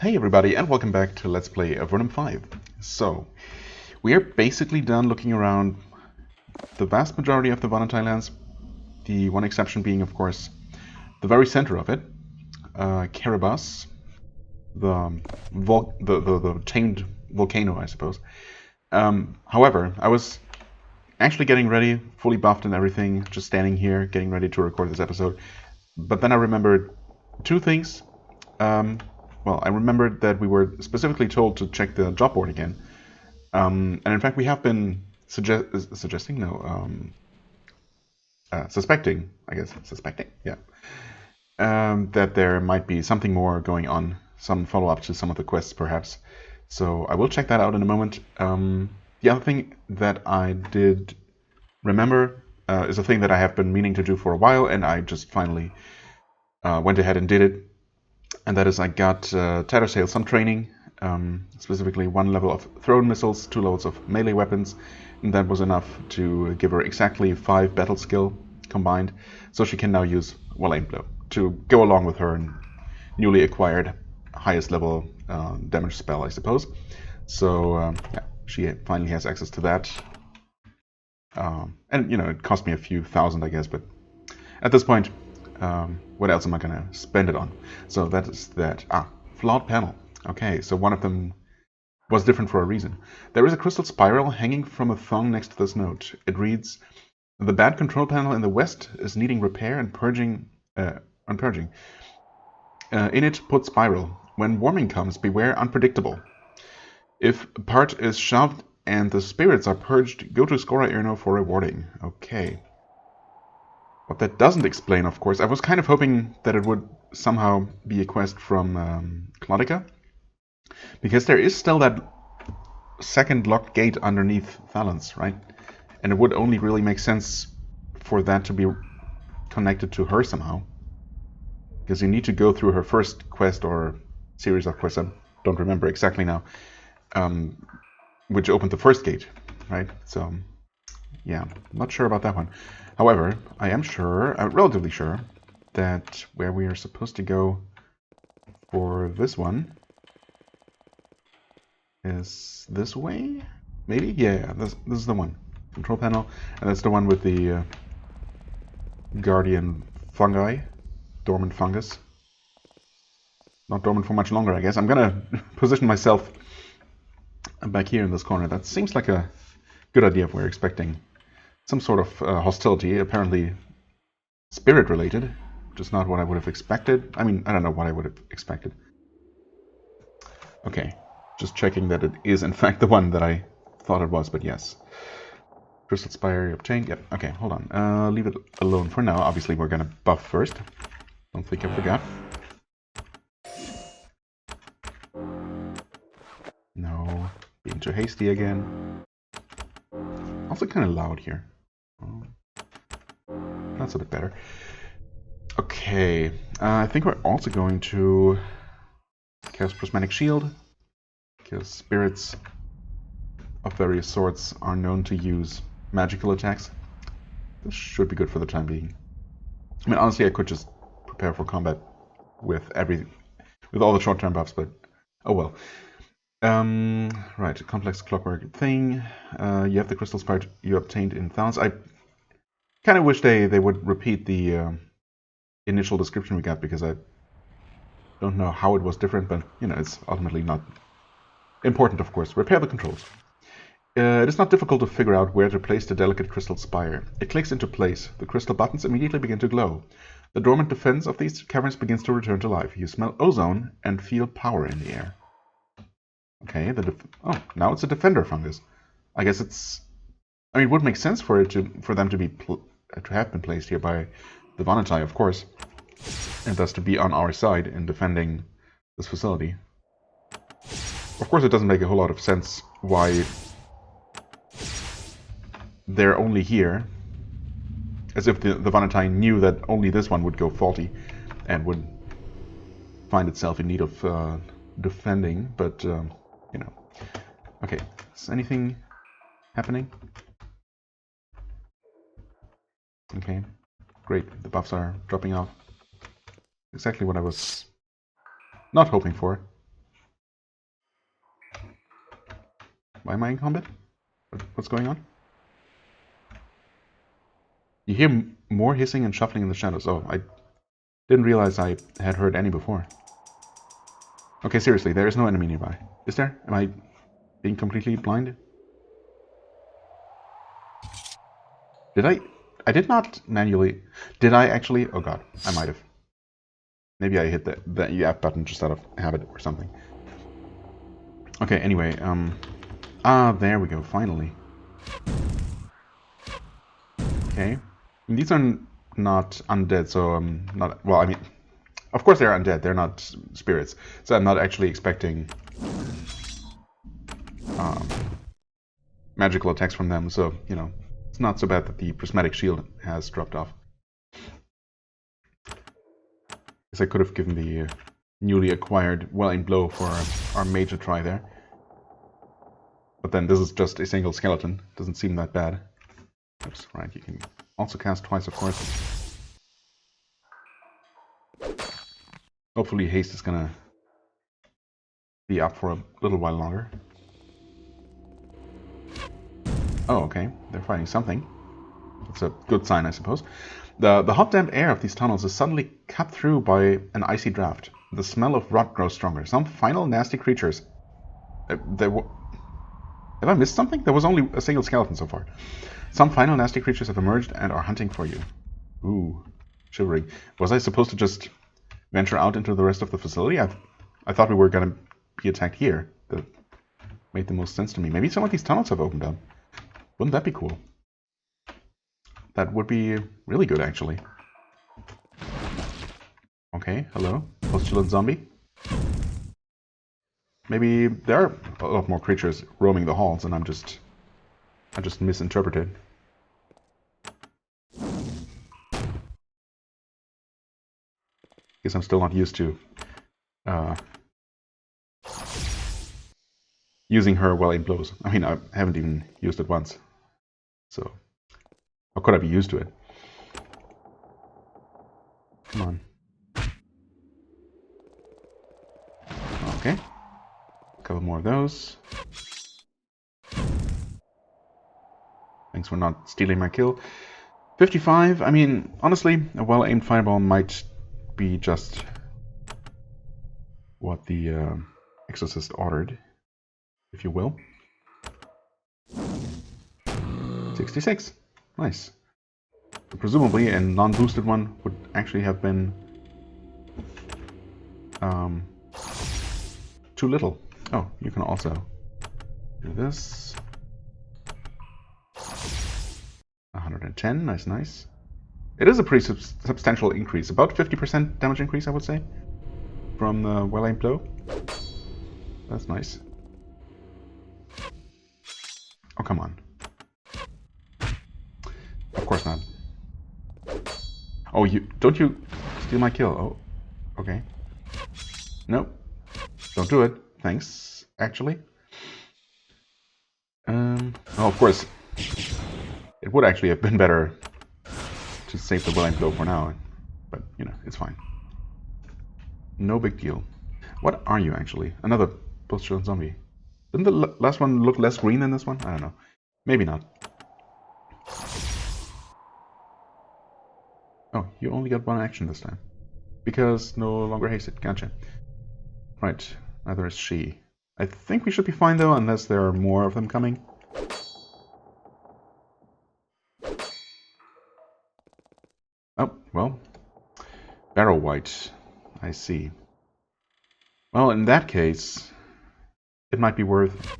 Hey everybody, and welcome back to Let's Play Avernum 5. So, we are basically done looking around the vast majority of the Valentine lands, the one exception being, of course, the very center of it, Kherebass, the tamed volcano, I suppose. However, I was actually getting ready, fully buffed and everything, just standing here, getting ready to record this episode, but then I remembered two things. Well, I remembered that we were specifically told to check the job board again. And in fact, we have been suspecting, yeah, that there might be something more going on, some follow-up to some of the quests, perhaps. So I will check that out in a moment. The other thing that I did remember is a thing that I have been meaning to do for a while, and I just finally went ahead and did it. And that is, I got Tattersail some training, specifically 1 level of thrown missiles, 2 levels of melee weapons, and that was enough to give her exactly 5 battle skill combined, so she can now use well-aimed blow to go along with her newly acquired highest level damage spell, I suppose. So yeah, she finally has access to that, and it cost me a few thousand, I guess, but at this point, what else am I going to spend it on? So that is that. Flawed panel. Okay, so one of them was different for a reason. There is a crystal spiral hanging from a thong next to this note. It reads, "The bad control panel in the west is needing repair and purging. In it, put spiral. When warming comes, beware unpredictable. If part is shoved and the spirits are purged, go to Skora Irno for rewarding." Okay. What that doesn't explain, of course, I was kind of hoping that it would somehow be a quest from Clodica, because there is still that second locked gate underneath Thalons, right? And it would only really make sense for that to be connected to her somehow, because you need to go through her first quest or series of quests, I don't remember exactly now, which opened the first gate, right? So, yeah, not sure about that one. However, I am sure, relatively sure, that where we are supposed to go for this one is this way? Maybe? Yeah, this is the one. Control panel, and that's the one with the guardian fungi, dormant fungus. Not dormant for much longer, I guess. I'm gonna position myself back here in this corner. That seems like a good idea if we're expecting some sort of hostility, apparently spirit-related, which is not what I would have expected. I mean, I don't know what I would have expected. Okay, just checking that it is in fact the one that I thought it was, but yes. Crystal Spire obtained. Yep, okay, hold on. Leave it alone for now. Obviously, we're gonna buff first. Don't think I forgot. No, being too hasty again. Also kind of loud here. Oh. That's a bit better. Okay, I think we're also going to cast Prismatic Shield, because spirits of various sorts are known to use magical attacks. This should be good for the time being. I mean, honestly, I could just prepare for combat with all the short-term buffs, but oh well. Right, a complex clockwork thing. You have the crystal spire you obtained in Thals. I kind of wish they would repeat the initial description we got, because I don't know how it was different, but it's ultimately not important, of course. Repair the controls. It is not difficult to figure out where to place the delicate crystal spire. It clicks into place. The crystal buttons immediately begin to glow. The dormant defense of these caverns begins to return to life. You smell ozone and feel power in the air. Okay, now it's a defender fungus. I guess it's. I mean, it would make sense for them to have been placed here by the Vanatai, of course, and thus to be on our side in defending this facility. Of course, it doesn't make a whole lot of sense why they're only here, as if the Vanatai knew that only this one would go faulty and would find itself in need of defending, but, Okay, is anything happening? Okay, great, the buffs are dropping off. Exactly what I was not hoping for. Why am I in combat? What's going on? You hear more hissing and shuffling in the shadows. Oh, I didn't realize I had heard any before. Okay, seriously, there is no enemy nearby. Is there? Am I being completely blind? Did I did not manually... Did I actually? Oh god, I might have. Maybe I hit the F button just out of habit or something. Okay, anyway, there we go, finally. Okay. These are not undead, so not... Well, I mean... Of course they're undead, they're not spirits. So I'm not actually expecting magical attacks from them, so, you know, it's not so bad that the prismatic shield has dropped off. Guess I could have given the newly acquired well-aimed blow for our mage a try there. But then this is just a single skeleton, doesn't seem that bad. Oops, right, you can also cast twice, of course. Hopefully haste is gonna be up for a little while longer. Oh, okay, they're fighting something. That's a good sign, I suppose. The hot, damp air of these tunnels is suddenly cut through by an icy draft. The smell of rot grows stronger. Some final nasty creatures... Have I missed something? There was only a single skeleton so far. Some final nasty creatures have emerged and are hunting for you. Ooh, shivering. Was I supposed to just venture out into the rest of the facility? I thought we were going to be attacked here. That made the most sense to me. Maybe some of these tunnels have opened up. Wouldn't that be cool? That would be really good, actually. Okay, hello. Postulant zombie. Maybe there are a lot more creatures roaming the halls and I just misinterpreted. Guess I'm still not used to using her well-aimed blows. I mean, I haven't even used it once. So, how could I be used to it? Come on. Okay. A couple more of those. Thanks for not stealing my kill. 55, I mean, honestly, a well-aimed fireball might be just what the Exorcist ordered, if you will. 66. Nice. So presumably a non-boosted one would actually have been too little. Oh, you can also do this. 110, nice, nice. It is a pretty substantial increase, about 50% damage increase, I would say, from the well-aimed blow. That's nice. Oh, come on. Of course not. Oh, don't you steal my kill? Oh, okay. Nope. Don't do it. Thanks, actually. Oh, of course. It would actually have been better to save the well-aimed blow for now, but, you know, it's fine. No big deal. What are you, actually? Another post-shown zombie. Didn't the last one look less green than this one? I don't know. Maybe not. Oh, you only got one action this time. Because no longer hasted. Gotcha. Right. Neither is she. I think we should be fine, though, unless there are more of them coming. Oh, well. Barrow white. I see. Well, in that case, it might be worth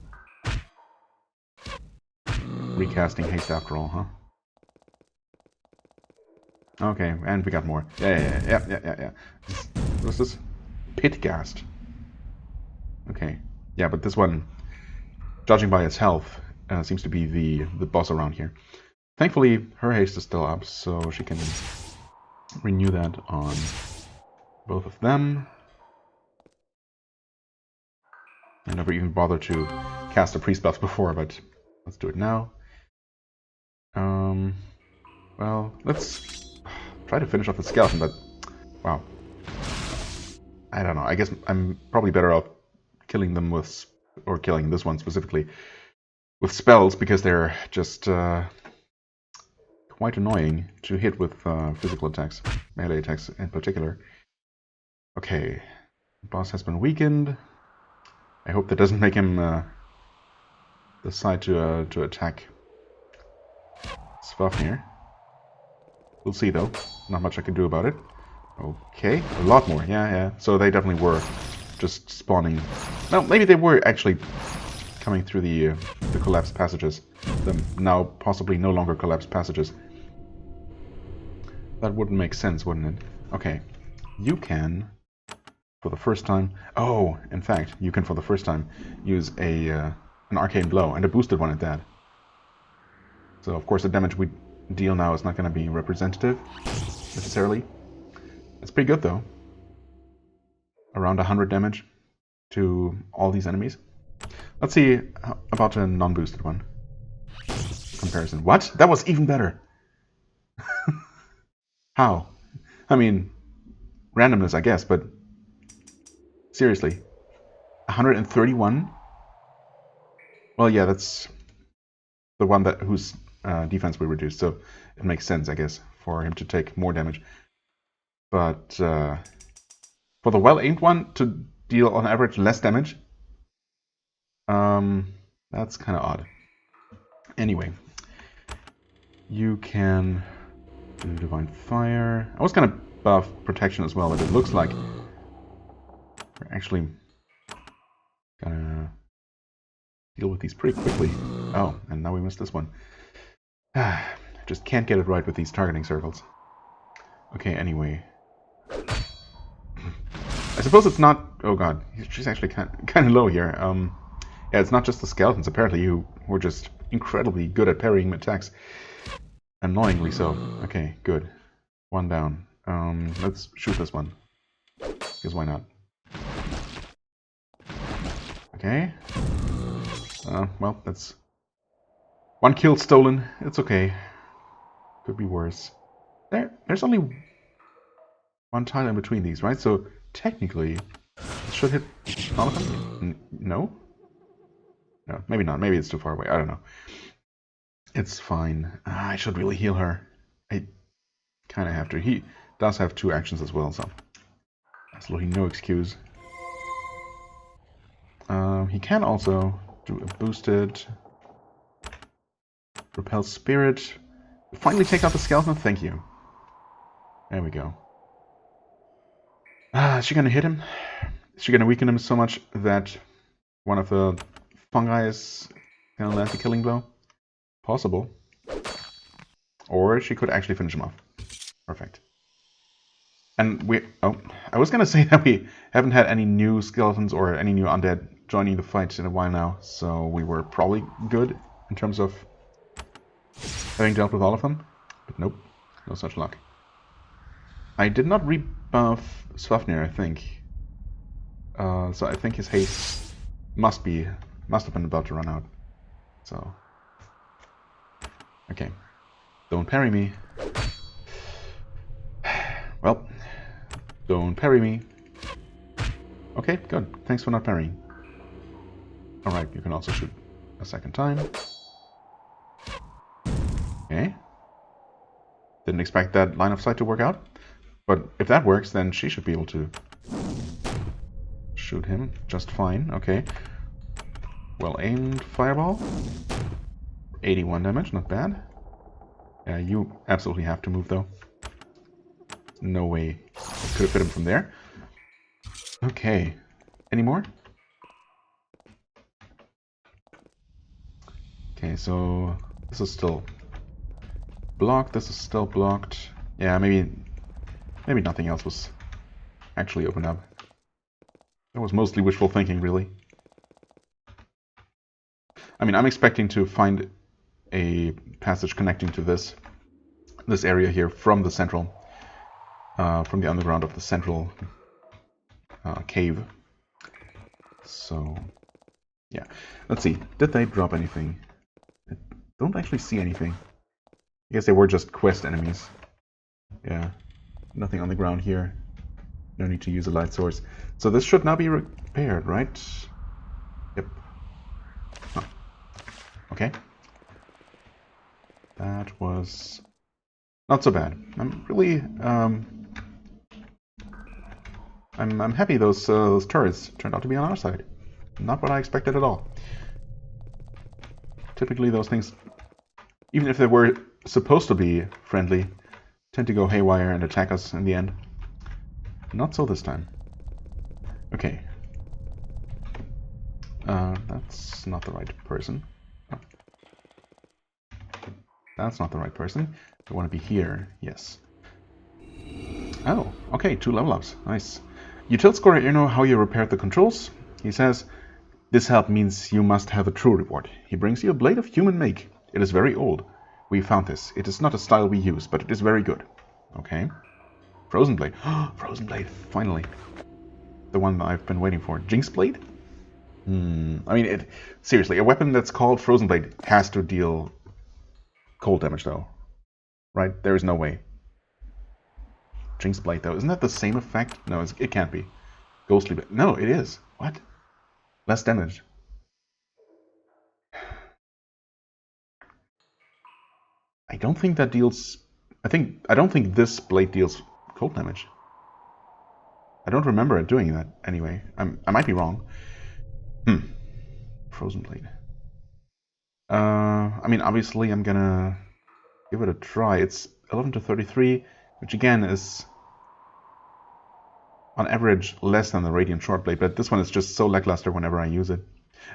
recasting haste after all, huh? Okay, and we got more. Yeah. What's this? Pitghast. Okay. Yeah, but this one, judging by its health, seems to be the boss around here. Thankfully, her haste is still up, so she can renew that on both of them. I never even bothered to cast a priest buff before, but let's do it now. Well, let's try to finish off the skeleton, but wow. I don't know. I guess I'm probably better off killing them with, or killing this one specifically, with spells because they're just quite annoying to hit with physical attacks, melee attacks in particular. Okay, boss has been weakened. I hope that doesn't make him decide to attack Svafnir. We'll see though. Not much I can do about it. Okay, a lot more. Yeah. So they definitely were just spawning. No, maybe they were actually coming through the collapsed passages. The now possibly no longer collapsed passages. That wouldn't make sense, wouldn't it? Okay, you can, for the first time. Oh, in fact, you can for the first time use an arcane blow, and a boosted one at that. So of course the damage we deal now is not going to be representative necessarily. It's pretty good though. Around 100 damage to all these enemies. Let's see about a non-boosted one. Comparison. What? That was even better. How? I mean, randomness, I guess, but seriously, 131. Well, yeah, that's the one that whose defense we reduced, so it makes sense, I guess, for him to take more damage. But for the well-aimed one to deal on average less damage, that's kind of odd. Anyway, you can do Divine Fire. I was gonna buff Protection as well, but it looks like we're actually gonna deal with these pretty quickly. Oh, and now we missed this one. Just can't get it right with these targeting circles. Okay, anyway. I suppose it's not... Oh god, she's actually kind of low here. Yeah, it's not just the skeletons, apparently, who were just incredibly good at parrying attacks. Annoyingly so. Okay, good. One down. Let's shoot this one. Because why not? Okay. Well, that's... one kill stolen. It's okay. Could be worse. There's only one tile in between these, right? So, technically, it should hit all of them? No? No, maybe not. Maybe it's too far away. I don't know. It's fine. I should really heal her. I kind of have to. He does have 2 actions as well, so absolutely no excuse. He can also do a boosted repel spirit. Finally take out the skeleton. Thank you. There we go. Is she gonna hit him? Is she gonna weaken him so much that one of the fungi is gonna land the killing blow? Possible. Or she could actually finish him off. Perfect. And I was gonna say that we haven't had any new skeletons or any new undead joining the fight in a while now, so we were probably good in terms of having dealt with all of them. But nope, no such luck. I did not rebuff Svafnir, I think. So I think his haste must have been about to run out. So okay. Don't parry me. Well, don't parry me. Okay, good. Thanks for not parrying. Alright, you can also shoot a second time. Okay. Didn't expect that line of sight to work out. But if that works, then she should be able to shoot him just fine. Okay. Well aimed fireball. 81 damage, not bad. Yeah, you absolutely have to move though. No way I could have hit him from there. Okay. Any more? Okay, so this is still blocked. This is still blocked. Yeah, maybe nothing else was actually opened up. That was mostly wishful thinking, really. I mean, I'm expecting to find a passage connecting to this area here from the central, from the underground of the central cave. So, yeah. Let's see. Did they drop anything? I don't actually see anything. I guess they were just quest enemies. Yeah. Nothing on the ground here. No need to use a light source. So this should now be repaired, right? Yep. Huh. Okay. That was not so bad. I'm really I'm happy those turrets turned out to be on our side. Not what I expected at all. Typically those things, even if they were supposed to be friendly, tend to go haywire and attack us in the end. Not so this time. Okay. That's not the right person. Oh. That's not the right person. I want to be here. Yes. Oh, okay, 2 level ups. Nice. You tell Scorer Irno how you repaired the controls. He says, this help means you must have a true reward. He brings you a blade of human make. It is very old. We found this. It is not a style we use, but it is very good. Okay. Frozen blade. Frozen blade. Finally. The one I've been waiting for. Jinx blade? I mean, seriously, a weapon that's called Frozen blade has to deal cold damage, though. Right? There is no way. Jinx blade, though. Isn't that the same effect? No, it can't be. Ghostly blade. No, it is. What? Less damage. I don't think that deals... I don't think this blade deals cold damage. I don't remember it doing that anyway. I might be wrong. Frozen blade. I mean, obviously I'm gonna give it a try. It's 11 to 33, which again is on average less than the Radiant Short Blade, but this one is just so lackluster whenever I use it.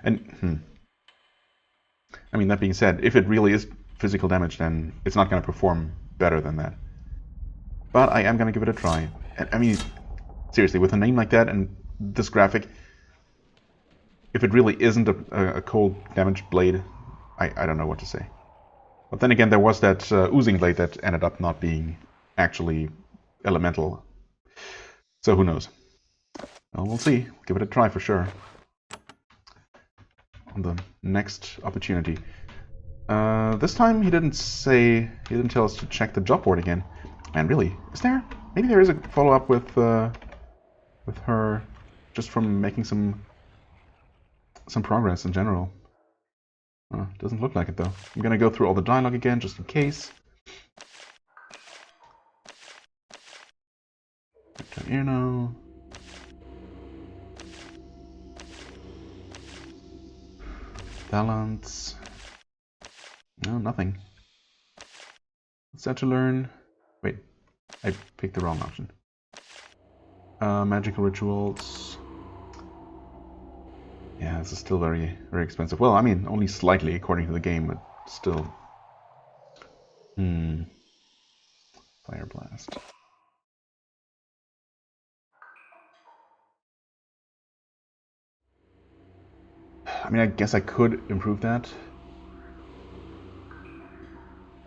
And I mean, that being said, if it really is physical damage, then it's not going to perform better than that. But I am going to give it a try. And, I mean, seriously, with a name like that and this graphic, if it really isn't a cold damage blade, I don't know what to say. But then again, there was that oozing blade that ended up not being actually elemental. So who knows? Well, we'll see. Give it a try for sure. On the next opportunity. This time he didn't tell us to check the job board again. Man, really? Is there? Maybe there is a follow-up with her, just from making some progress in general. Doesn't look like it though. I'm gonna go through all the dialogue again, just in case. Irno. Balance. No, nothing. What's that to learn? Wait, I picked the wrong option. Magical rituals. Yeah, this is still very, very expensive. Well, I mean, only slightly according to the game, but still. Fire blast. I mean, I guess I could improve that.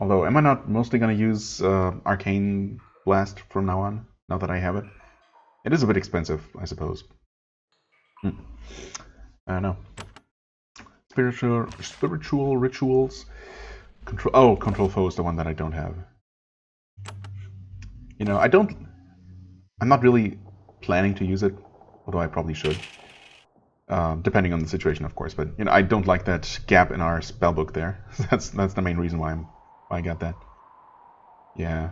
Although, am I not mostly going to use Arcane Blast from now on, now that I have it? It is a bit expensive, I suppose. I don't know. Spiritual rituals. Control foe is the one that I don't have. You know, I'm not really planning to use it, although I probably should. Depending on the situation, of course. But, you know, I don't like that gap in our spellbook there. That's the main reason why I got that. Yeah.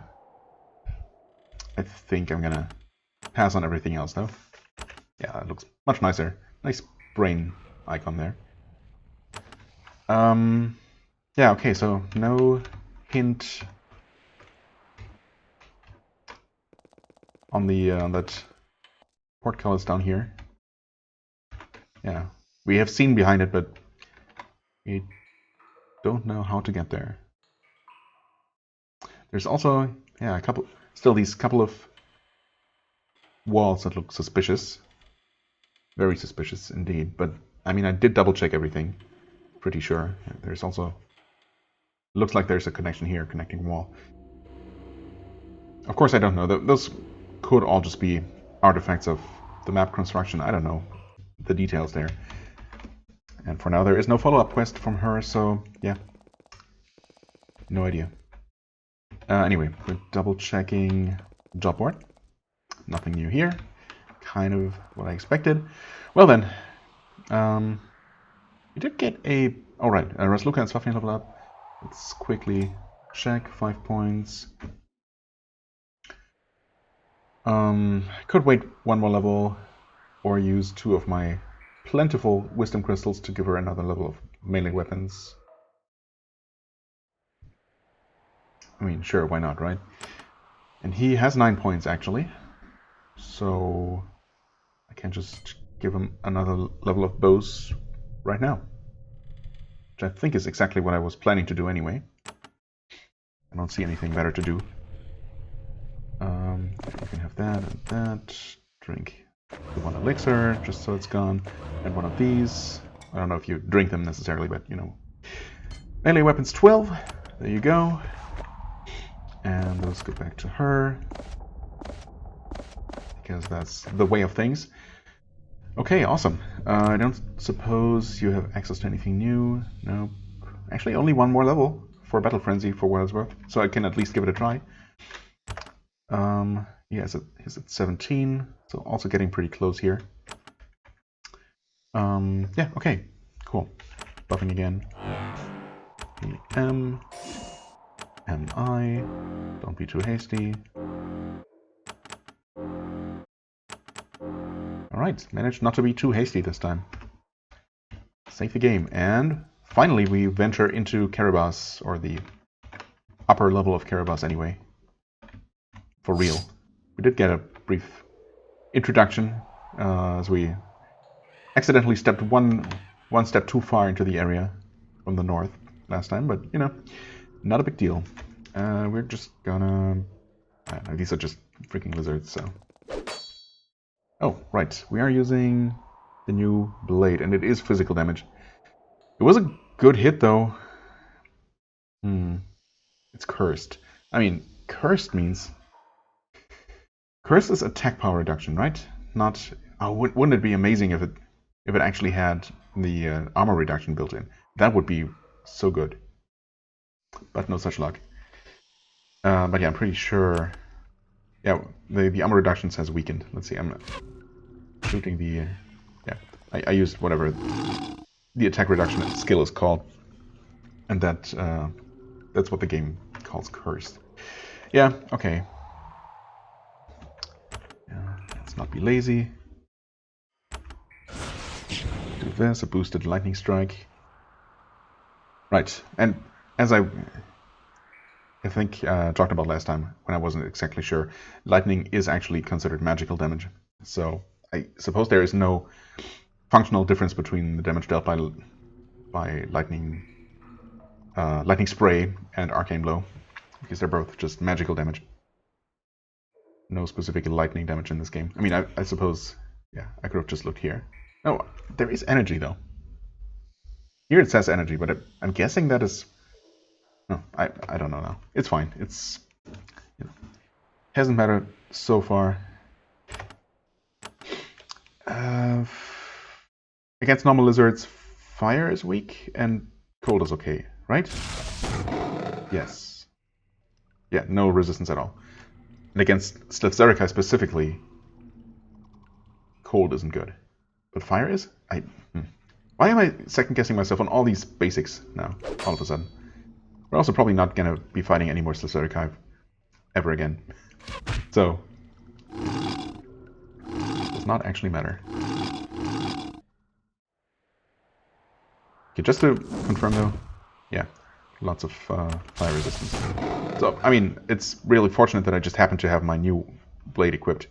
I think I'm gonna pass on everything else, though. Yeah, that looks much nicer. Nice brain icon there. Yeah, okay, so no hint on the that portcullis down here. Yeah, we have seen behind it, but we don't know how to get there. There's also, yeah, these couple of walls that look suspicious. Very suspicious indeed, but I mean, I did double check everything. Pretty sure. There's also, looks like there's a connection here, connecting wall. Of course, I don't know. Those could all just be artifacts of the map construction. I don't know the details there. And for now, there is no follow-up quest from her, so yeah. No idea. Anyway, we're double checking job board. Nothing new here. Kind of what I expected. Well then, we did get a Alright, Rasluka and Swafnir level up. Let's quickly check. 5 points. Could wait one more level, or use 2 of my plentiful wisdom crystals to give her another level of melee weapons. I mean, sure, why not, right? And he has 9 points, actually. So I can just give him another level of bows right now. Which I think is exactly what I was planning to do anyway. I don't see anything better to do. You can have that and that. Drink the 1 elixir, just so it's gone. And 1 of these. I don't know if you drink them necessarily, but you know. Melee weapons 12. There you go. And those go back to her. Because that's the way of things. Okay, awesome. I don't suppose you have access to anything new. No. Actually, only 1 more level for Battle Frenzy for what it's worth. So I can at least give it a try. Yeah, he's at 17. So also getting pretty close here. Yeah, okay. Cool. Buffing again. M. MI. Don't be too hasty. Alright, managed not to be too hasty this time. Save the game, and finally we venture into Kherebass, or the upper level of Kherebass anyway. For real. We did get a brief introduction, as we accidentally stepped one step too far into the area from the north last time, but you know, not a big deal. We're just gonna... I don't know, these are just freaking lizards, so... Oh, right. We are using the new blade, and it is physical damage. It was a good hit, though. It's cursed. I mean, cursed means... Cursed is attack power reduction, right? Not... Oh, wouldn't it be amazing if it actually had the armor reduction built in? That would be so good. But no such luck. But yeah, I'm pretty sure... Yeah, the armor reduction says weakened. Let's see, I'm shooting the... yeah, I used whatever the attack reduction skill is called. And that's what the game calls cursed. Yeah, okay. Yeah, let's not be lazy. Do this, a boosted lightning strike. Right, and as I think talked about last time, when I wasn't exactly sure, lightning is actually considered magical damage. So I suppose there is no functional difference between the damage dealt by lightning spray and arcane blow, because they're both just magical damage. No specific lightning damage in this game. I mean, I suppose, yeah, I could have just looked here. Oh, there is energy though. Here it says energy, but I'm guessing that is... No, I don't know now. It's fine. It's... You know, hasn't mattered so far. Against normal lizards, fire is weak and cold is okay, right? Yes. Yeah, no resistance at all. And against Dorikas specifically, cold isn't good. But fire is? Why am I second-guessing myself on all these basics now, all of a sudden? We're also probably not going to be fighting any more Dorikai ever again. So, does not actually matter. Okay, just to confirm though, yeah, lots of fire resistance. So, I mean, it's really fortunate that I just happen to have my new blade equipped,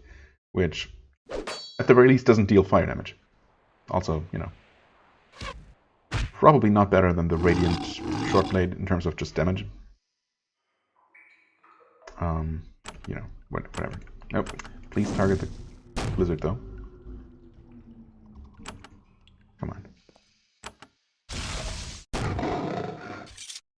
which, at the very least, doesn't deal fire damage. Also, you know, probably not better than the Radiant short blade in terms of just damage. You know, whatever. Nope. Please target the lizard, though. Come on.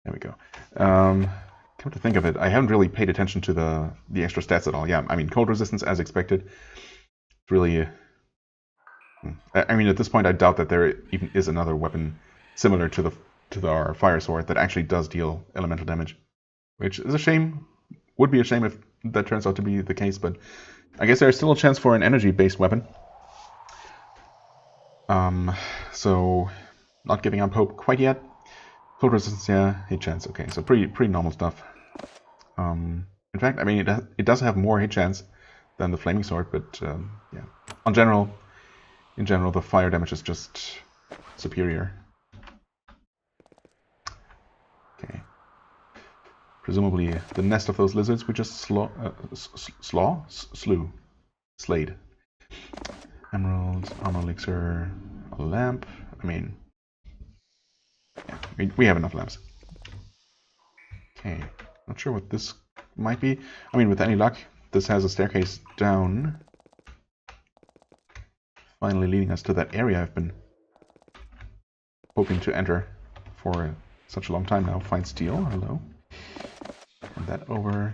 There we go. Come to think of it, I haven't really paid attention to the extra stats at all. Yeah, I mean, cold resistance as expected. It's really... I mean, at this point, I doubt that there even is another weapon similar to our fire sword that actually does deal elemental damage, which is a shame. Would be a shame if that turns out to be the case, but I guess there's still a chance for an energy-based weapon. So, not giving up hope quite yet. Cold resistance, yeah, hit chance. Okay, so pretty normal stuff. In fact, I mean, it does have more hit chance than the flaming sword, but yeah. In general, the fire damage is just superior. Okay. Presumably, the nest of those lizards we just slayed. Emerald, armor elixir, a lamp. I mean, yeah, we have enough lamps. Okay, not sure what this might be. I mean, with any luck, this has a staircase down, finally leading us to that area I've been hoping to enter for such a long time now. Find steel, hello. And that over.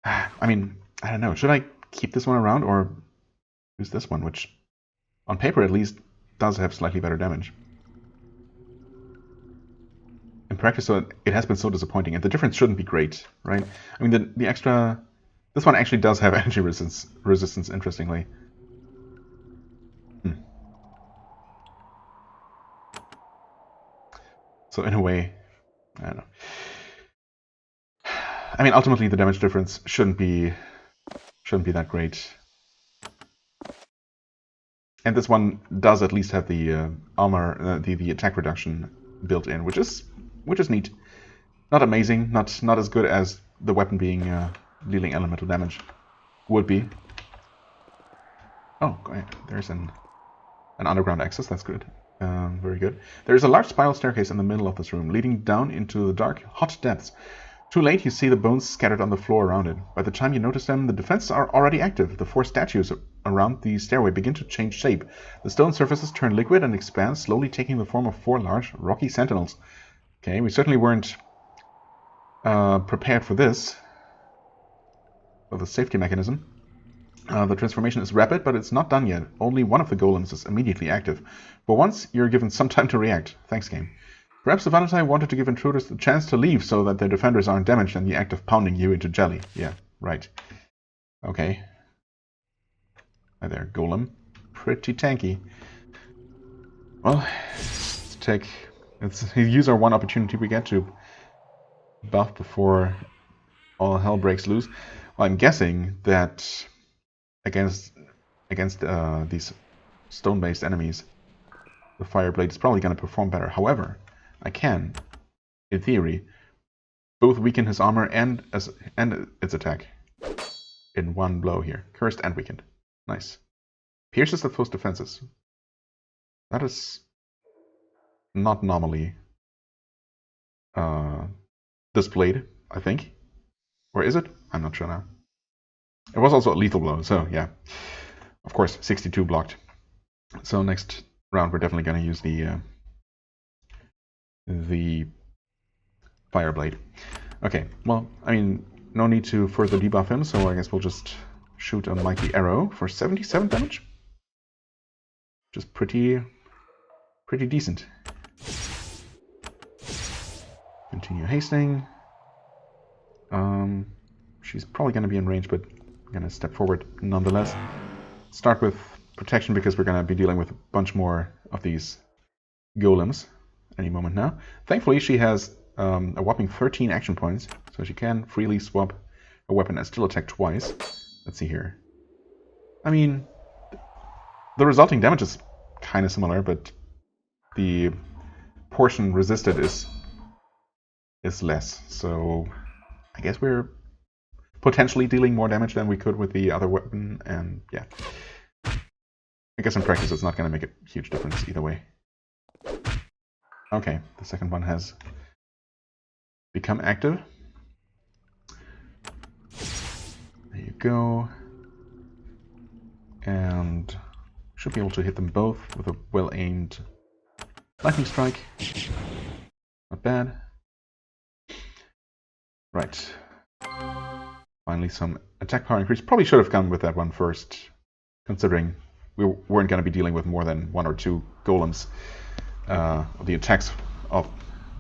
I mean, I don't know. Should I keep this one around or use this one, which on paper at least does have slightly better damage? In practice, so it has been so disappointing, and the difference shouldn't be great, right? I mean, the extra... This one actually does have energy resistance, interestingly. So in a way, I don't know. I mean, ultimately the damage difference shouldn't be that great. And this one does at least have the armor, the attack reduction built in, which is neat. Not amazing, not as good as the weapon being dealing elemental damage would be. Oh, there's an underground access. That's good. Very good. There is a large spiral staircase in the middle of this room, leading down into the dark, hot depths. Too late, you see the bones scattered on the floor around it. By the time you notice them, the defenses are already active. The 4 statues around the stairway begin to change shape. The stone surfaces turn liquid and expand, slowly taking the form of 4 large, rocky sentinels. Okay, we certainly weren't prepared for this. For the safety mechanism. The transformation is rapid, but it's not done yet. Only one of the golems is immediately active. For once, you're given some time to react. Thanks, game. Perhaps the Valentine wanted to give intruders the chance to leave so that their defenders aren't damaged in the act of pounding you into jelly. Yeah, right. Okay. Hi there, golem. Pretty tanky. Well, let's use our one opportunity we get to buff before all hell breaks loose. Well, I'm guessing that against these stone-based enemies, the fire blade is probably going to perform better. However, I can, in theory, both weaken his armor and its attack in one blow here. Cursed and weakened. Nice. Pierces the foe's defenses. That is not normally displayed, I think. Or is it? I'm not sure now. It was also a lethal blow, so yeah. Of course, 62 blocked. So next round we're definitely going to use the fire blade. Okay, well, I mean, no need to further debuff him, so I guess we'll just shoot a mighty arrow for 77 damage. Just pretty decent. Continue hastening. She's probably going to be in range, but I'm going to step forward nonetheless. Start with protection because we're going to be dealing with a bunch more of these golems any moment now. Thankfully, she has a whopping 13 action points, so she can freely swap a weapon and still attack twice. Let's see here. I mean, the resulting damage is kind of similar, but the portion resisted is less. So I guess we're potentially dealing more damage than we could with the other weapon, and yeah. I guess in practice it's not going to make a huge difference either way. Okay, the second one has become active. There you go. And should be able to hit them both with a well-aimed lightning strike. Not bad. Right. Finally some attack power increase. Probably should have gone with that one first, considering we weren't going to be dealing with more than 1 or 2 golems. The attacks of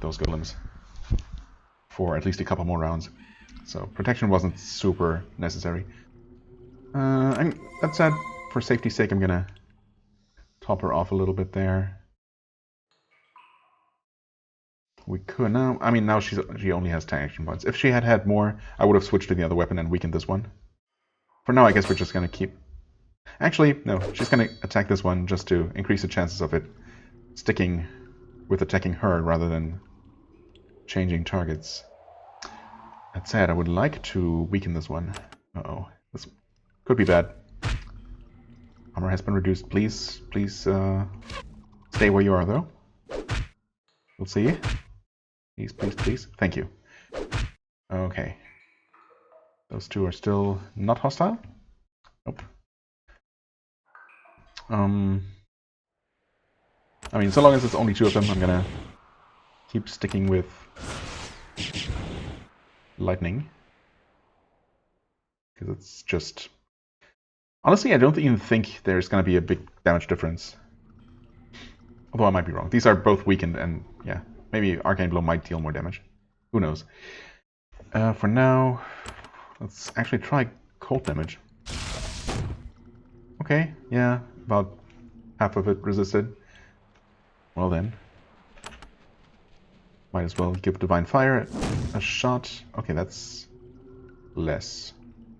those golems for at least a couple more rounds. So protection wasn't super necessary. And that said, for safety's sake, I'm going to top her off a little bit there. we could now. I mean, now she only has 10 action points. If she had had more, I would have switched to the other weapon and weakened this one. For now, I guess we're just gonna keep. Actually, no. She's gonna attack this one just to increase the chances of it sticking with attacking her rather than changing targets. That said, I would like to weaken this one. Uh-oh. This could be bad. Armor has been reduced. Please, stay where you are, though. We'll see. Please, please, please. Thank you. Okay. Those two are still not hostile? Nope. I mean, so long as it's only two of them, I'm gonna keep sticking with lightning. Because it's just... Honestly, I don't even think there's gonna be a big damage difference. Although I might be wrong. These are both weakened, and yeah, maybe Arcane Blow might deal more damage. Who knows? For now, let's actually try cold damage. Okay, yeah, about half of it resisted. Well then. Might as well give Divine Fire a shot. Okay, that's less.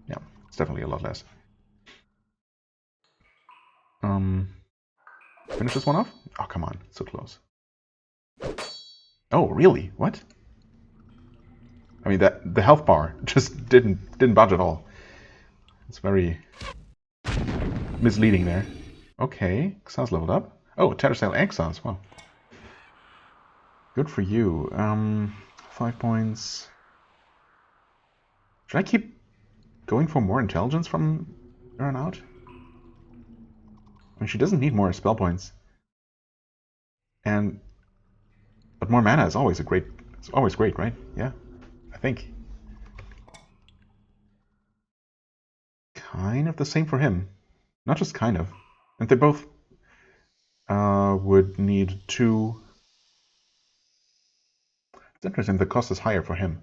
Yeah, it's definitely a lot less. Finish this one off? Oh, come on, so close. Oh, really? What? I mean, the health bar just didn't budge at all. It's very misleading there. Okay, Xan's leveled up. Oh, Tattersail Exiles, wow. Good for you. 5 points. Should I keep going for more intelligence from here on out? I mean, she doesn't need more spell points. But more mana is always it's always great, right? Yeah, I think. Kind of the same for him. Not just kind of. And they both would need 2. It's interesting, the cost is higher for him.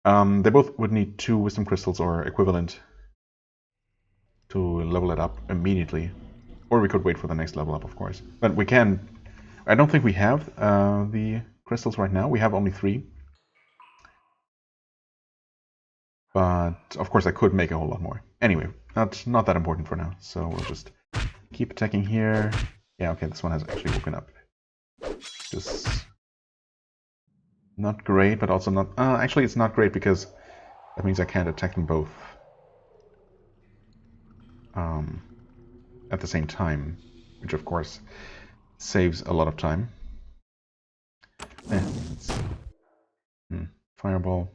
They both would need 2 wisdom crystals or equivalent to level it up immediately. Or we could wait for the next level up, of course. But we can... I don't think we have the crystals right now. We have only 3. But, of course, I could make a whole lot more. Anyway, not that important for now. So we'll just keep attacking here. Yeah, okay, this one has actually woken up. Just... not great, but also not... actually, it's not great because that means I can't attack them both at the same time, which of course saves a lot of time. Fireball.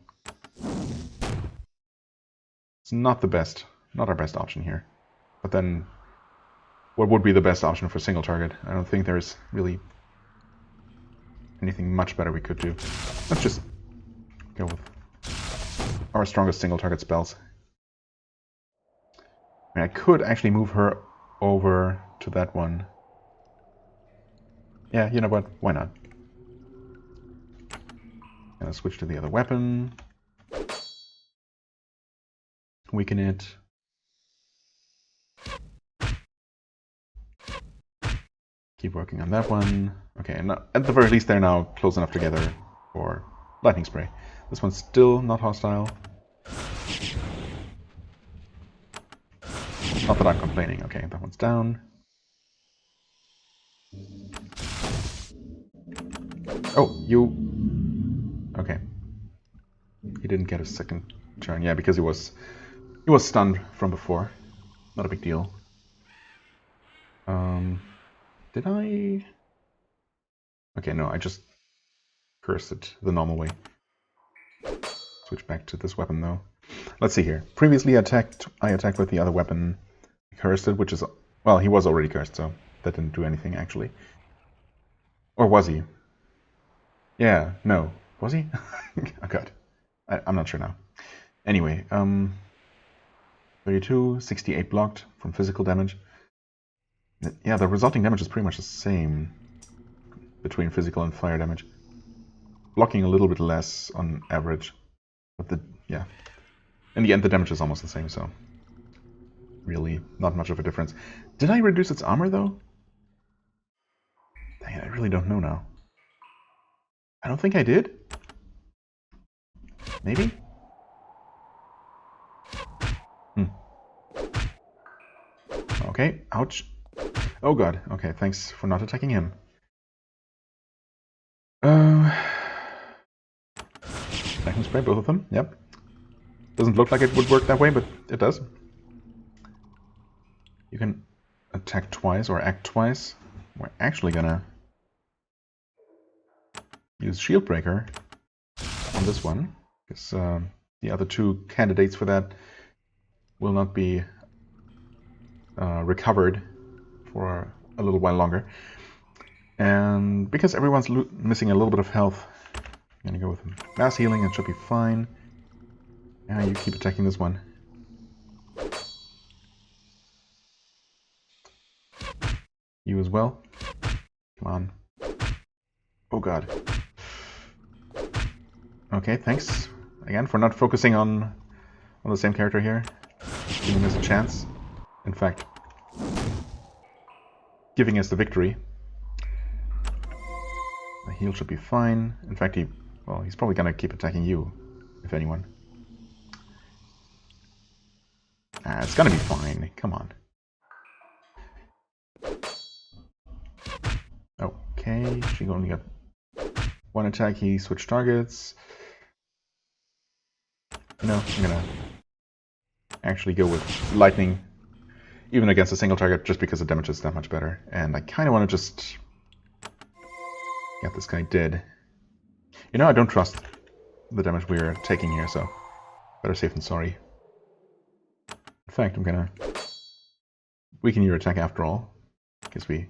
It's not the best, not our best option here. But then, what would be the best option for single target? I don't think there's really anything much better we could do. Let's just go with our strongest single target spells. I mean, I could actually move her over to that one. Yeah, you know what? Why not? Gonna switch to the other weapon. Weaken it. Keep working on that one. Okay, and at the very least they're now close enough together for lightning spray. This one's still not hostile. Not that I'm complaining. Okay, that one's down. Oh, you... Okay. He didn't get a second turn. Yeah, because he was stunned from before. Not a big deal. Did I... Okay, no, I just cursed it the normal way. Switch back to this weapon, though. Let's see here. Previously I attacked with the other weapon. Cursed it, which is... Well, he was already cursed, so that didn't do anything, actually. Or was he? Yeah, no. Was he? Oh, God. I'm not sure now. Anyway, 32, 68 blocked from physical damage. Yeah, the resulting damage is pretty much the same between physical and fire damage. Blocking a little bit less on average. But yeah. In the end, the damage is almost the same, so... Really, not much of a difference. Did I reduce its armor, though? Dang it, I really don't know now. don't think I did. Maybe? Okay, ouch. Oh god, okay, thanks for not attacking him. Lightning spray, both of them, yep. Doesn't look like it would work that way, but it does. You can attack twice or act twice. We're actually gonna use Shield Breaker on this one, because the other two candidates for that will not be recovered for a little while longer. And because everyone's missing a little bit of health, I'm gonna go with mass healing. It should be fine. Yeah, you keep attacking this one. You as well. Come on. Oh god. Okay, thanks again for not focusing on the same character here. Giving us a chance. In fact, giving us the victory. The heal should be fine. In fact, he's probably gonna keep attacking you, if anyone. It's gonna be fine. Come on. Okay, she only got one attack. He switched targets. You know, I'm gonna actually go with lightning, even against a single target, just because the damage is that much better. And I kind of want to just get this guy dead. You know, I don't trust the damage we're taking here, so better safe than sorry. In fact, I'm gonna weaken your attack after all, because we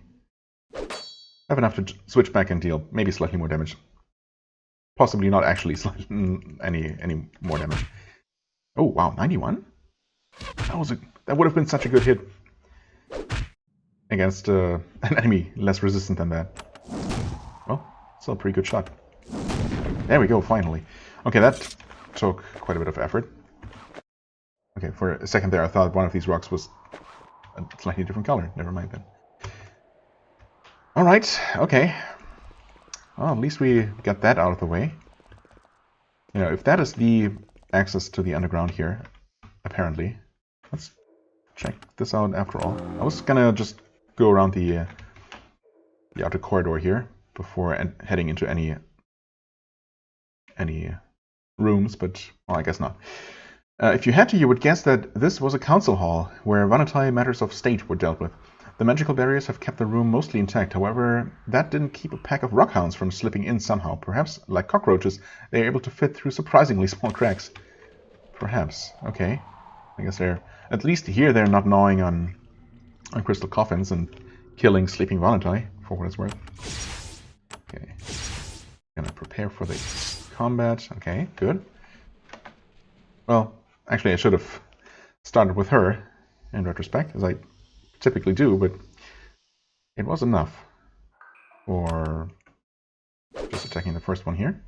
have enough to switch back and deal maybe slightly more damage. Possibly not actually any more damage. Oh wow, 91? That would have been such a good hit against an enemy less resistant than that. Well, still a pretty good shot. There we go, finally. Okay, that took quite a bit of effort. Okay, for a second there I thought one of these rocks was a slightly different color. Never mind then. Alright, okay. Well, at least we got that out of the way. You know, if that is the access to the underground here, apparently. Let's check this out after all. I was gonna just go around the outer corridor here before heading into any rooms, but well, I guess not. If you had to, you would guess that this was a council hall where volatile matters of state were dealt with. The magical barriers have kept the room mostly intact. However, that didn't keep a pack of rockhounds from slipping in somehow. Perhaps, like cockroaches, they are able to fit through surprisingly small cracks. Perhaps. Okay. I guess at least here they're not gnawing on crystal coffins and killing sleeping volatile, for what it's worth. Okay. Gonna prepare for the combat. Okay, good. Well, actually I should have started with her, in retrospect, as I typically do, but it was enough for just attacking the first one here.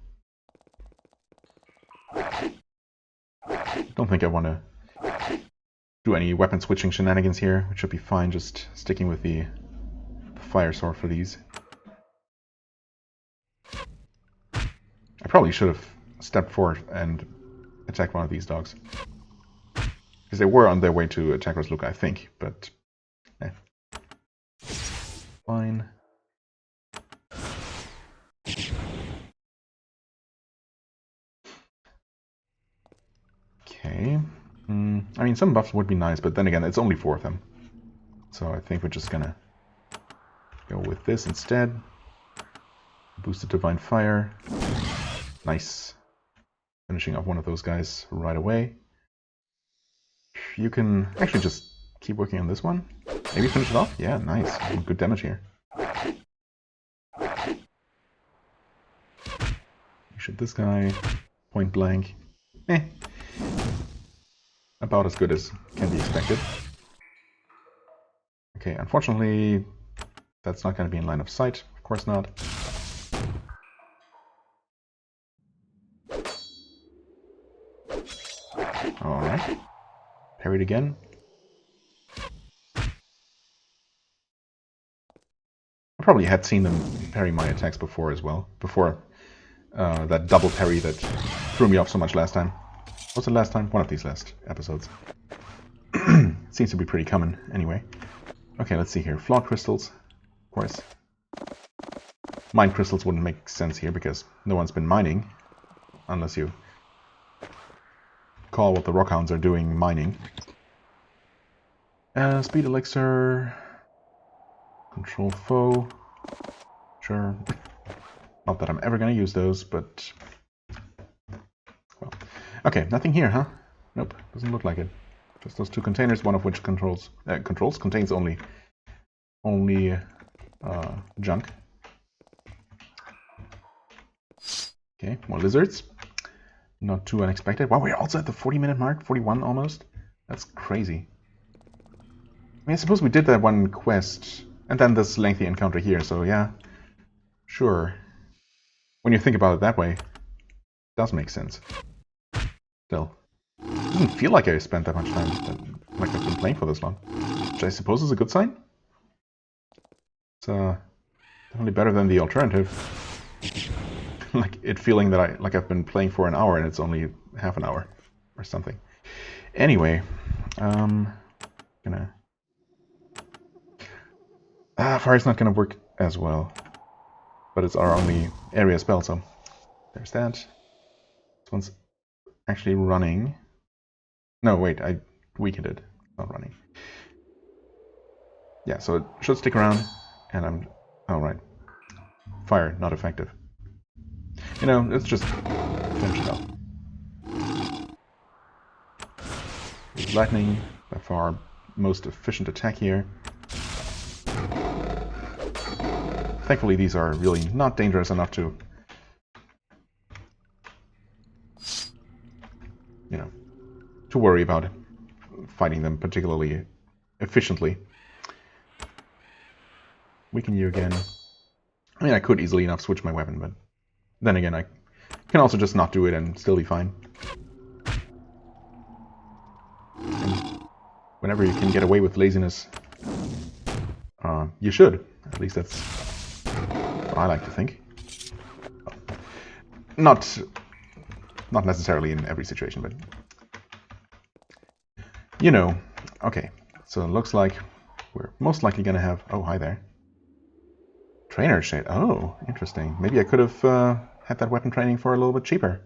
Don't think I want to do any weapon switching shenanigans here. It should be fine just sticking with the fire sword for these. I probably should have stepped forward and attacked one of these dogs, because they were on their way to attack Rasluka, I think, but fine. Okay. I mean, some buffs would be nice, but then again, it's only 4 of them. So I think we're just gonna go with this instead. Boosted Divine Fire. Nice. Finishing off one of those guys right away. You can actually just keep working on this one. Maybe finish it off? Yeah, nice. Good damage here. Shoot this guy. Point blank. About as good as can be expected. Okay, unfortunately, that's not going to be in line of sight. Of course not. Alright. Parried again. I probably had seen them parry my attacks before as well. Before that double parry that threw me off so much last time. Was it last time? One of these last episodes. Seems to be pretty common, anyway. Okay, let's see here. Flawed crystals, of course. Mine crystals wouldn't make sense here because no one's been mining. Unless you call what the rockhounds are doing mining. Speed elixir. Control foe. Sure. Not that I'm ever going to use those, but... well. Okay, nothing here, huh? Nope, doesn't look like it. Just those two containers, one of which contains only junk. Okay, more lizards. Not too unexpected. Wow, we're also at the 40-minute mark, 41 almost. That's crazy. I mean, I suppose we did that one quest, and then this lengthy encounter here, so yeah. Sure. When you think about it that way, it does make sense. Still. It doesn't feel like I spent that much time, like I've been playing for this long. Which I suppose is a good sign. It's definitely better than the alternative. Like it feeling that I've been playing for an hour and it's only half an hour or something. Anyway, fire's not gonna work as well, but it's our only area spell, so there's that. This one's actually running. No, wait, I weakened it. It's not running. Yeah, so it should stick around, and I'm... oh, right. Fire, not effective. You know, let's just finish it up. Lightning, by far most efficient attack here. Thankfully, these are really not dangerous enough to... you know, to worry about fighting them particularly efficiently. Weaken you again. I mean, I could easily enough switch my weapon, but then again, I can also just not do it and still be fine. And whenever you can get away with laziness, you should. At least that's what I like to think. Not necessarily in every situation, but... you know. Okay, so it looks like we're most likely going to have... oh, hi there. Trainer shade. Oh, interesting. Maybe I could have had that weapon training for a little bit cheaper.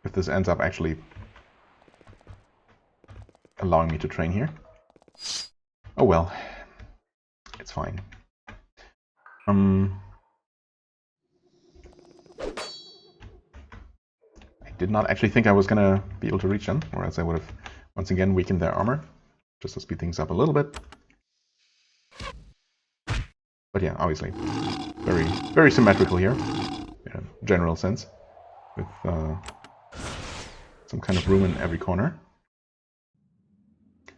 If this ends up actually allowing me to train here. Oh well. It's fine. I did not actually think I was going to be able to reach them, or else I would have once again weakened their armor, just to speed things up a little bit. But yeah, obviously, very symmetrical here, in a general sense, with some kind of room in every corner.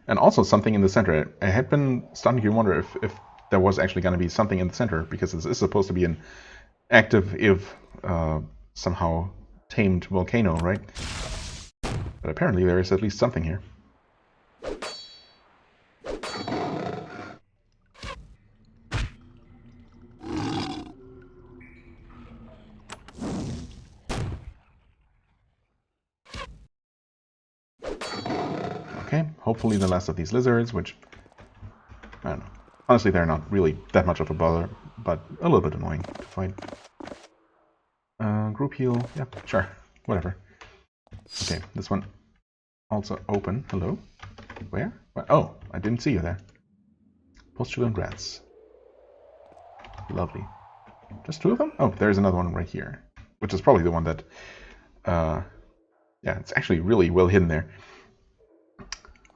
And also something in the center. I had been starting to wonder if there was actually going to be something in the center, because this is supposed to be an active, if somehow tamed volcano, right? But apparently there is at least something here. Okay, hopefully the last of these lizards, which, I don't know. Honestly, they're not really that much of a bother, but a little bit annoying to fight. Group heal, yeah, sure, whatever. Okay, this one also open. Hello? Where? What? Oh, I didn't see you there. Postulant rats. Lovely. Just two of them? Oh, there's another one right here, which is probably the one that, yeah, it's actually really well hidden there.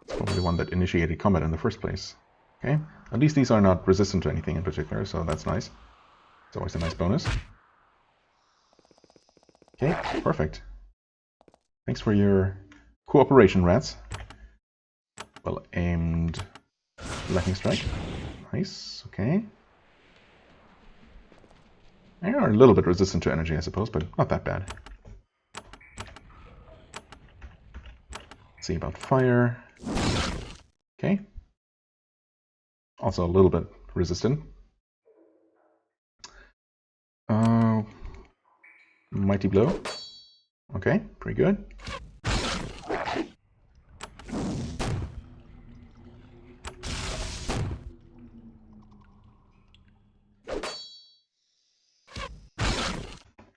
It's probably the one that initiated combat in the first place. Okay, at least these are not resistant to anything in particular, so that's nice. It's always a nice bonus. Okay, perfect. Thanks for your cooperation, rats. Well aimed lightning strike. Nice, okay. They are a little bit resistant to energy, I suppose, but not that bad. Let's see about fire. Okay. Also a little bit resistant. Mighty blow. Okay, pretty good.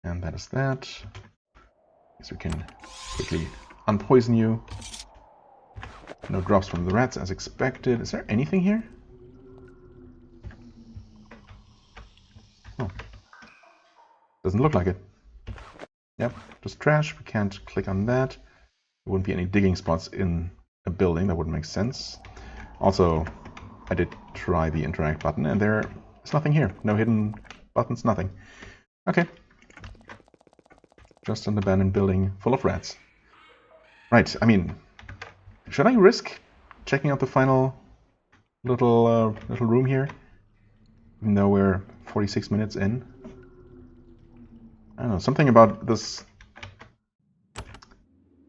And that is that. Guess we can quickly unpoison you. No drops from the rats as expected. Is there anything here? Oh. Doesn't look like it. Yep, just trash. We can't click on that. There wouldn't be any digging spots in a building. That wouldn't make sense. Also, I did try the interact button and there is nothing here. No hidden buttons, nothing. Okay. Just an abandoned building full of rats. Right, I mean, should I risk checking out the final little room here? Even though we're 46 minutes in. I don't know, something about this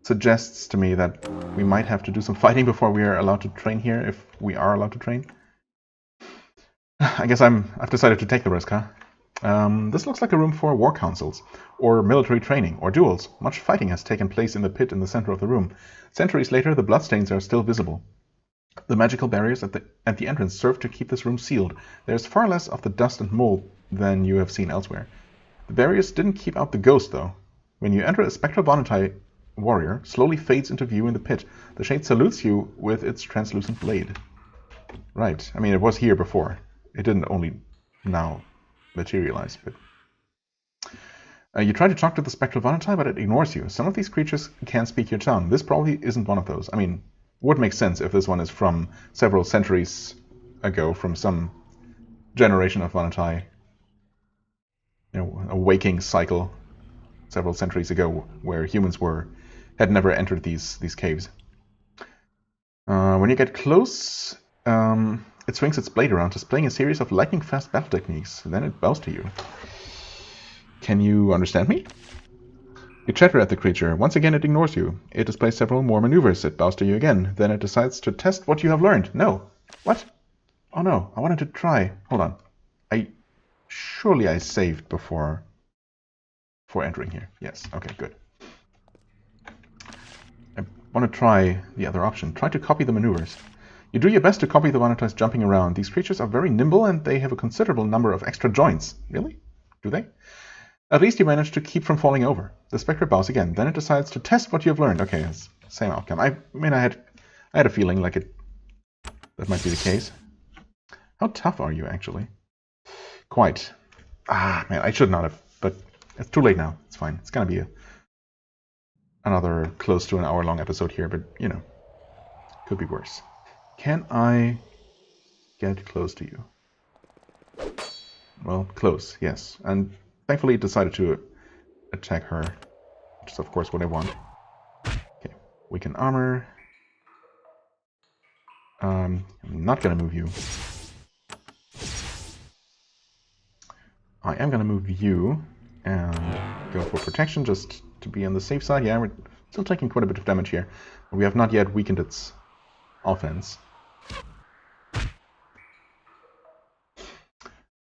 suggests to me that we might have to do some fighting before we are allowed to train here, if we are allowed to train. I guess I've decided to take the risk, huh? This looks like a room for war councils, or military training, or duels. Much fighting has taken place in the pit in the center of the room. Centuries later, the bloodstains are still visible. The magical barriers at the entrance serve to keep this room sealed. There is far less of the dust and mold than you have seen elsewhere. The barriers didn't keep out the ghost, though. When you enter, a spectral Bonatai warrior slowly fades into view in the pit. The shade salutes you with its translucent blade. Right. I mean, it was here before. It didn't only now materialize, but... you try to talk to the spectral Bonatai, but it ignores you. Some of these creatures can't speak your tongue. This probably isn't one of those. I mean, would make sense if this one is from several centuries ago, from some generation of Bonatai. You know, a waking cycle several centuries ago where humans had never entered these caves. When you get close, it swings its blade around, displaying a series of lightning-fast battle techniques. Then it bows to you. Can you understand me? You chatter at the creature. Once again, it ignores you. It displays several more maneuvers. It bows to you again. Then it decides to test what you have learned. No. What? Oh no, I wanted to try. Hold on. Surely I saved before entering here. Yes, okay, good. I want to try the other option. Try to copy the maneuvers. You do your best to copy the Bonatai's jumping around. These creatures are very nimble and they have a considerable number of extra joints. Really? Do they? At least you managed to keep from falling over. The Spectre bows again. Then it decides to test what you have learned. Okay, it's the same outcome. I mean, I had a feeling like that might be the case. How tough are you, actually? Quite. Ah, man, I should not have, but it's too late now. It's fine. It's going to be another close to an hour-long episode here, but, you know, could be worse. Can I get close to you? Well, close, yes. And thankfully it decided to attack her, which is, of course, what I want. Okay, weaken armor. I'm not going to move you. I am going to move you and go for protection just to be on the safe side. Yeah, we're still taking quite a bit of damage here. We have not yet weakened its offense.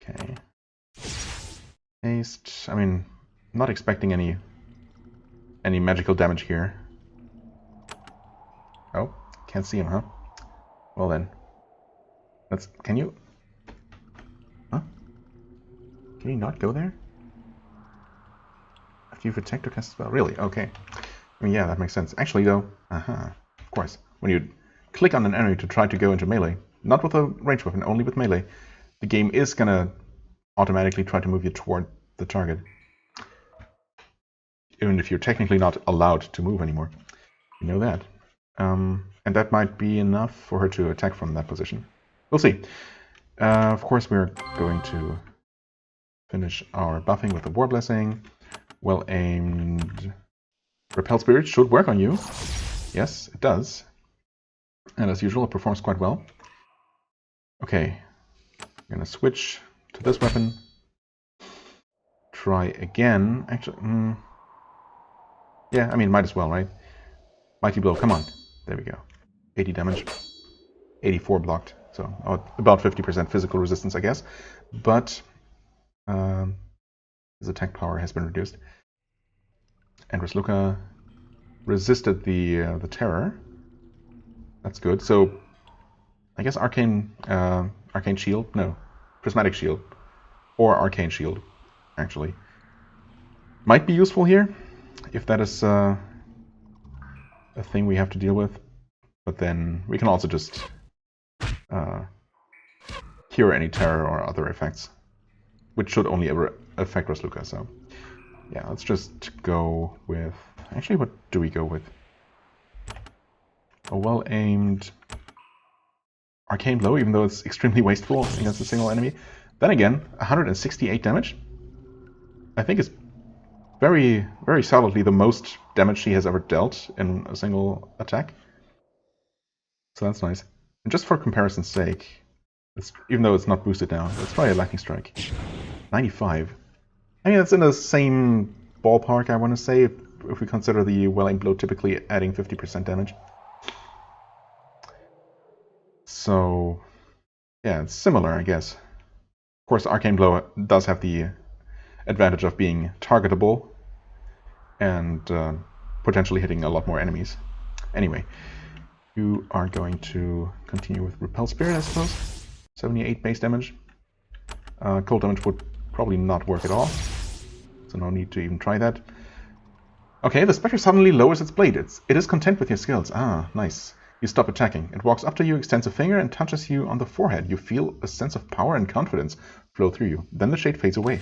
Okay. Haste. I mean, not expecting any magical damage here. Oh, can't see him, huh? Well then. Can you? Huh? Can you not go there? After you've attacked or cast a spell? Really? Okay. I mean, yeah, that makes sense. Actually, though, of course. When you click on an enemy to try to go into melee, not with a ranged weapon, only with melee, the game is gonna automatically try to move you toward the target. Even if you're technically not allowed to move anymore. You know that. And that might be enough for her to attack from that position. We'll see. Of course, we're going to finish our buffing with the War Blessing. Well aimed. Repel Spirit should work on you. Yes, it does. And as usual, it performs quite well. Okay. I'm going to switch to this weapon. Try again. Actually, yeah, I mean, might as well, right? Mighty Blow, come on. There we go. 80 damage. 84 blocked. So about 50% physical resistance, I guess. But his attack power has been reduced. Empress Luca resisted the terror. That's good. So I guess arcane shield, no, prismatic shield, or arcane shield, actually, might be useful here if that is a thing we have to deal with. But then we can also just cure any terror or other effects, which should only ever affect Rasluka. So yeah, let's just go with... Actually, what do we go with? A well-aimed arcane blow, even though it's extremely wasteful against a single enemy. Then again, 168 damage. I think is very, very solidly the most damage she has ever dealt in a single attack. So that's nice. And just for comparison's sake, even though it's not boosted now, let's try a lightning strike. 95. I mean, it's in the same ballpark, I want to say, if we consider the well-aimed blow typically adding 50% damage. So, yeah, it's similar, I guess. Of course, arcane blow does have the advantage of being targetable and potentially hitting a lot more enemies. Anyway, you are going to continue with Repel Spirit, I suppose. 78 base damage. Cold damage would probably not work at all, so no need to even try that. Okay, the Spectre suddenly lowers its blade. It is content with your skills. Ah, nice. You stop attacking. It walks up to you, extends a finger, and touches you on the forehead. You feel a sense of power and confidence flow through you. Then the shade fades away.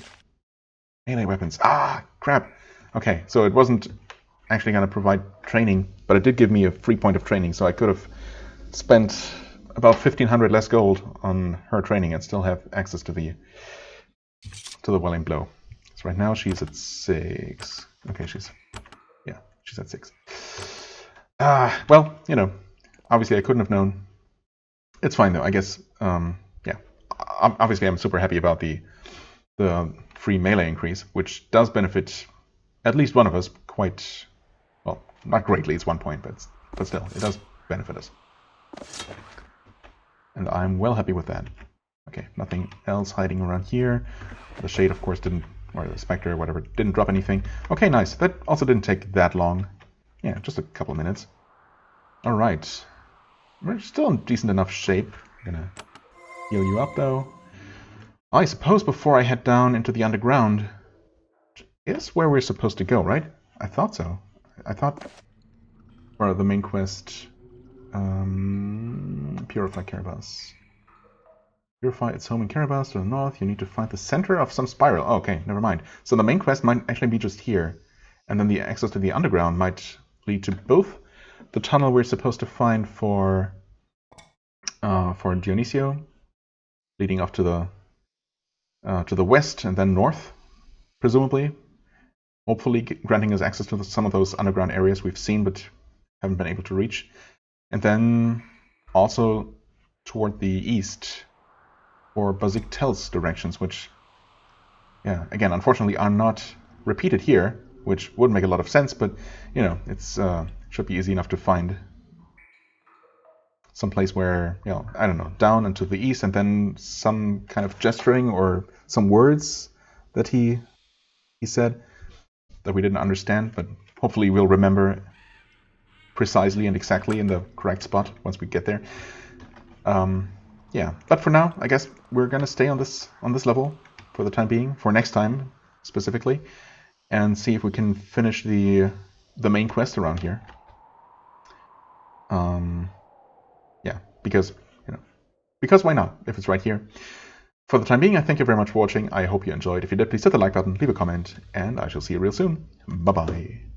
Melee weapons. Ah, crap. Okay, so it wasn't actually going to provide training, but it did give me a free point of training, so I could have spent about 1,500 less gold on her training and still have access to the well-aimed blow. So right now she's at 6. Okay, she's at 6. Well, you know, obviously I couldn't have known. It's fine though, I guess. Yeah, obviously I'm super happy about the free melee increase, which does benefit at least one of us quite, well, not greatly, it's 1 point, but still, it does benefit us. And I'm well happy with that. Okay, nothing else hiding around here. The shade, of course, didn't, or the Spectre, whatever, didn't drop anything. Okay, nice. That also didn't take that long. Yeah, just a couple of minutes. All right. We're still in decent enough shape. I'm gonna heal you up, though. I suppose before I head down into the underground is where we're supposed to go, right? I thought so. I thought for the main quest, purify Kherebass. Purify its home in Kherebass to the north. You need to find the center of some spiral. Oh, okay, never mind. So the main quest might actually be just here, and then the access to the underground might lead to both the tunnel we're supposed to find for Dionisio, leading off to the west and then north, presumably. Hopefully granting us access to some of those underground areas we've seen but haven't been able to reach. And then also toward the east for Baziktel's directions, which, yeah, again, unfortunately are not repeated here, which would make a lot of sense, but, you know, it's should be easy enough to find some place where, you know, I don't know, down and to the east, and then some kind of gesturing or some words that he said that we didn't understand, but hopefully we'll remember precisely and exactly in the correct spot once we get there. Yeah, but for now, I guess we're gonna stay on this level for the time being, for next time specifically, and see if we can finish the main quest around here. Yeah, because, you know, because why not? If it's right here. For the time being, I thank you very much for watching. I hope you enjoyed. If you did, please hit the like button, leave a comment, and I shall see you real soon. Bye-bye.